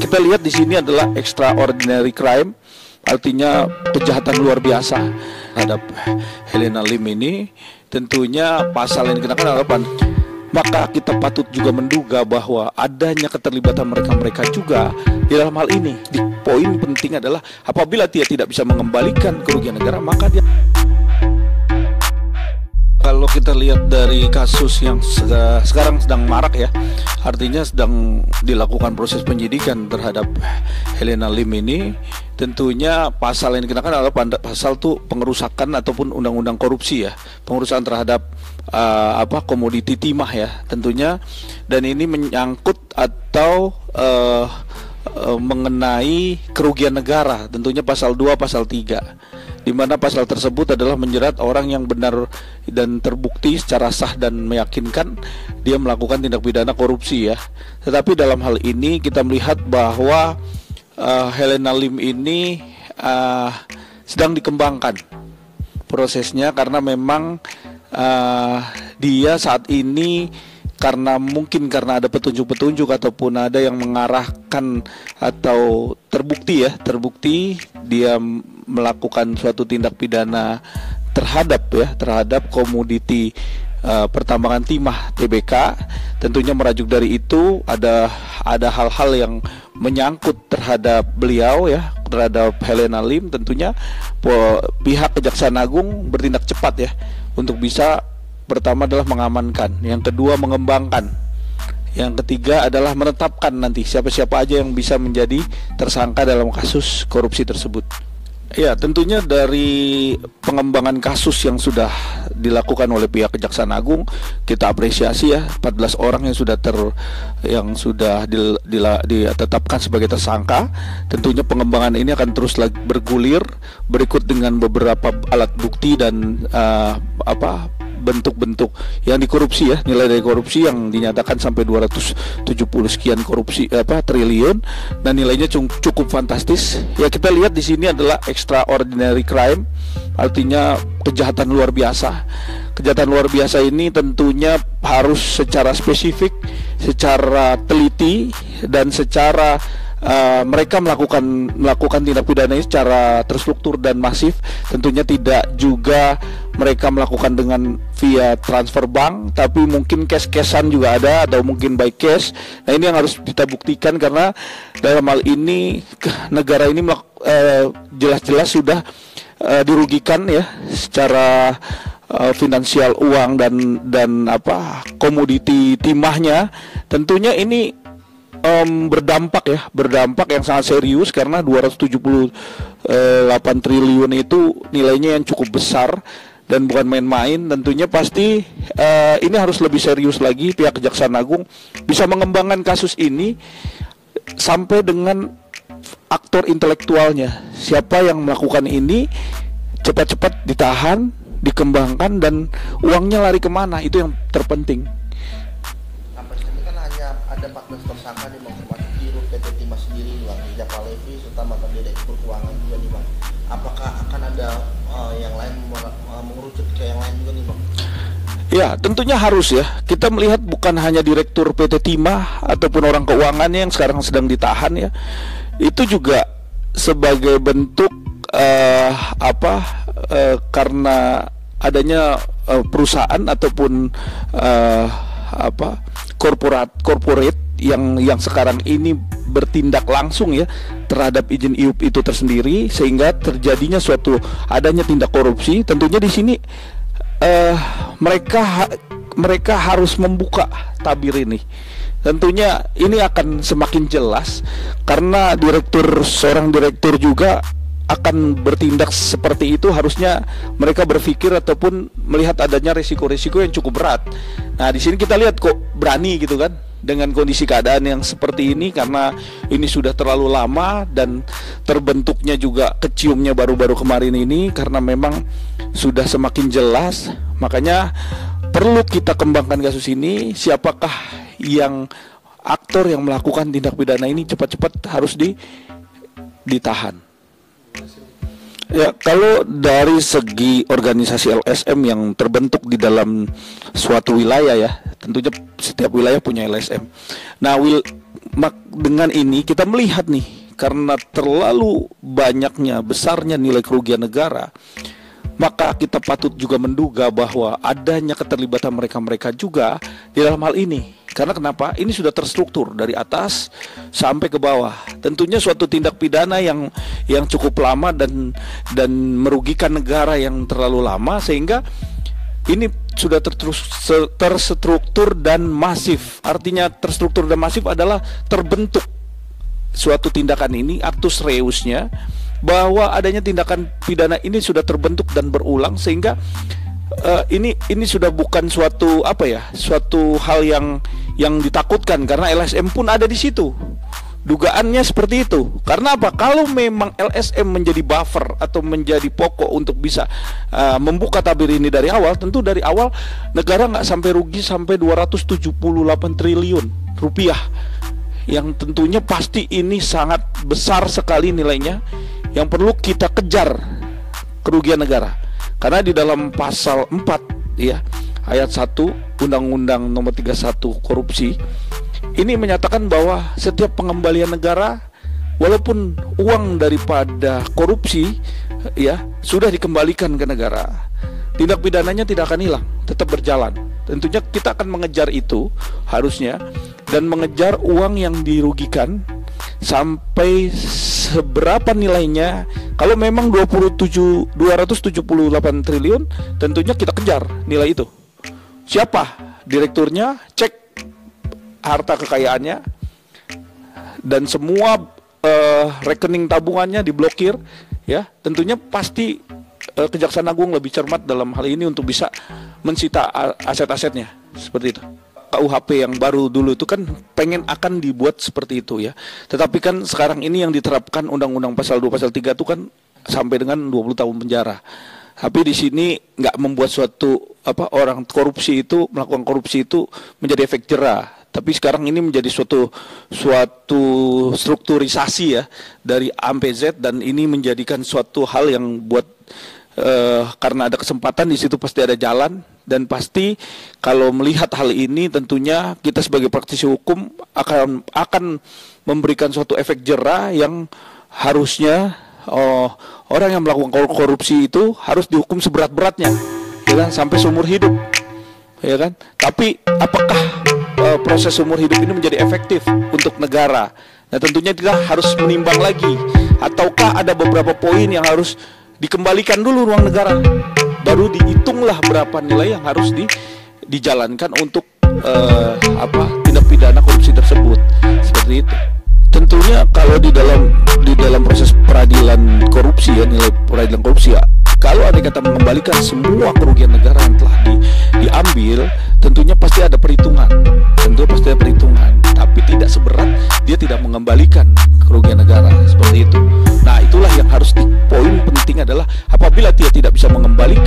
kita lihat di sini adalah extraordinary crime, artinya kejahatan luar biasa terhadap Helena Lim ini. Tentunya pasal yang dikenakan adalah maka kita patut juga menduga bahwa adanya keterlibatan mereka-mereka juga di dalam hal ini. Di poin penting adalah apabila dia tidak bisa mengembalikan kerugian negara, maka dia, kalau kita lihat dari kasus yang sekarang sedang marak ya, artinya sedang dilakukan proses penyidikan terhadap Helena Lim ini, tentunya pasal yang dikenakan adalah pasal tuh pengerusakan ataupun undang-undang korupsi ya, pengerusakan terhadap komoditi timah ya tentunya, dan ini menyangkut atau mengenai kerugian negara, tentunya pasal 2 pasal 3, di mana pasal tersebut adalah menjerat orang yang benar dan terbukti secara sah dan meyakinkan dia melakukan tindak pidana korupsi ya. Tetapi dalam hal ini kita melihat bahwa Helena Lim ini sedang dikembangkan prosesnya, karena memang dia saat ini mungkin karena ada petunjuk-petunjuk ataupun ada yang mengarahkan atau terbukti dia melakukan suatu tindak pidana terhadap komoditi pertambangan timah TBK. Tentunya merajuk dari itu ada hal-hal yang menyangkut terhadap beliau ya, terhadap Helena Lim. Tentunya pihak Kejaksaan Agung bertindak cepat ya untuk bisa, pertama adalah mengamankan, yang kedua mengembangkan, yang ketiga adalah menetapkan nanti siapa-siapa aja yang bisa menjadi tersangka dalam kasus korupsi tersebut. Ya, tentunya dari pengembangan kasus yang sudah dilakukan oleh pihak Kejaksaan Agung, kita apresiasi ya, 14 orang yang sudah ditetapkan sebagai tersangka. Tentunya pengembangan ini akan terus bergulir berikut dengan beberapa alat bukti dan bentuk-bentuk yang dikorupsi ya, nilai dari korupsi yang dinyatakan sampai 270 sekian triliun, dan nilainya cukup fantastis. Ya, kita lihat di sini adalah extraordinary crime, artinya kejahatan luar biasa. Kejahatan luar biasa ini tentunya harus secara spesifik, secara teliti, dan secara mereka melakukan tindak pidana ini secara terstruktur dan masif. Tentunya tidak juga mereka melakukan dengan via transfer bank, tapi mungkin cash-cashan juga ada, atau mungkin by cash. Nah, ini yang harus kita buktikan, karena dalam hal ini negara ini jelas-jelas sudah dirugikan ya secara finansial, uang dan komoditi timahnya. Tentunya ini berdampak yang sangat serius, karena 278 triliun itu nilainya yang cukup besar dan bukan main-main. Tentunya pasti ini harus lebih serius lagi pihak Kejaksaan Agung bisa mengembangkan kasus ini sampai dengan aktor intelektualnya, siapa yang melakukan ini, cepat-cepat ditahan, dikembangkan, dan uangnya lari kemana, itu yang terpenting. Ada 14 tersangka nih Bang, termasuk di PT Timah sendiri Bang, Jaka Levi serta mantan direktur keuangan juga nih Bang. Apakah akan ada yang lain mengerucut ke yang lain juga nih Bang? Ya, tentunya harus ya. Kita melihat bukan hanya direktur PT Timah ataupun orang keuangannya yang sekarang sedang ditahan ya. Itu juga sebagai bentuk karena adanya perusahaan ataupun corporate yang sekarang ini bertindak langsung ya terhadap izin IUP itu tersendiri, sehingga terjadinya adanya tindak korupsi. Tentunya di sini mereka harus membuka tabir ini. Tentunya ini akan semakin jelas, karena seorang direktur juga akan bertindak seperti itu. Harusnya mereka berpikir ataupun melihat adanya risiko-risiko yang cukup berat. Nah, di sini kita lihat kok berani gitu kan dengan kondisi keadaan yang seperti ini, karena ini sudah terlalu lama dan terbentuknya juga keciumnya baru-baru kemarin ini, karena memang sudah semakin jelas. Makanya perlu kita kembangkan kasus ini. Siapakah yang aktor yang melakukan tindak pidana ini, cepat-cepat harus ditahan. Ya, kalau dari segi organisasi LSM yang terbentuk di dalam suatu wilayah ya, tentunya setiap wilayah punya LSM. Nah, dengan ini kita melihat nih, karena terlalu banyaknya besarnya nilai kerugian negara, maka kita patut juga menduga bahwa adanya keterlibatan mereka-mereka juga di dalam hal ini. Karena kenapa? Ini sudah terstruktur dari atas sampai ke bawah. Tentunya suatu tindak pidana yang cukup lama dan merugikan negara yang terlalu lama, sehingga ini sudah terstruktur dan masif. Artinya terstruktur dan masif adalah terbentuk suatu tindakan ini, actus reusnya, bahwa adanya tindakan pidana ini sudah terbentuk dan berulang, sehingga ini sudah bukan suatu suatu hal yang ditakutkan, karena LSM pun ada di situ. Dugaannya seperti itu. Karena apa? Kalau memang LSM menjadi buffer atau menjadi pokok untuk bisa membuka tabir ini dari awal, tentu dari awal negara nggak sampai rugi sampai 278 triliun rupiah, yang tentunya pasti ini sangat besar sekali nilainya, yang perlu kita kejar kerugian negara. Karena di dalam pasal 4 ya, ayat 1 Undang-Undang Nomor 31 Korupsi ini menyatakan bahwa setiap pengembalian negara, walaupun uang daripada korupsi ya sudah dikembalikan ke negara, tindak pidananya tidak akan hilang, tetap berjalan. Tentunya kita akan mengejar itu harusnya, dan mengejar uang yang dirugikan sampai seberapa nilainya. Kalau memang 278 triliun, tentunya kita kejar nilai itu. Siapa direkturnya, cek harta kekayaannya, dan semua rekening tabungannya diblokir ya. Tentunya pasti Kejaksaan Agung lebih cermat dalam hal ini untuk bisa mensita aset-asetnya seperti itu. KUHP yang baru dulu itu kan akan dibuat seperti itu ya. Tetapi kan sekarang ini yang diterapkan Undang-Undang pasal 2 pasal 3 itu kan sampai dengan 20 tahun penjara. Tapi di sini nggak membuat suatu orang korupsi itu, melakukan korupsi itu menjadi efek jerah. Tapi sekarang ini menjadi suatu strukturisasi ya dari A sampai Z, dan ini menjadikan suatu hal yang buat karena ada kesempatan di situ pasti ada jalan. Dan pasti kalau melihat hal ini, tentunya kita sebagai praktisi hukum akan memberikan suatu efek jerah yang harusnya orang yang melakukan korupsi itu harus dihukum seberat-beratnya, ya kan, sampai seumur hidup, ya kan. Tapi apakah proses seumur hidup ini menjadi efektif untuk negara? Nah, tentunya kita harus menimbang lagi, ataukah ada beberapa poin yang harus dikembalikan dulu ruang negara, baru dihitunglah berapa nilai yang harus dijalankan untuk tindak pidana korupsi tersebut, seperti itu. Tentunya kalau di dalam proses peradilan korupsi ya, nilai peradilan korupsi ya, kalau ada kata mengembalikan semua kerugian negara yang telah diambil, tentunya pasti ada perhitungan. Tapi tidak seberat dia tidak mengembalikan kerugian negara, seperti itu. Nah, itulah yang harus poin penting adalah apabila dia tidak bisa mengembalikan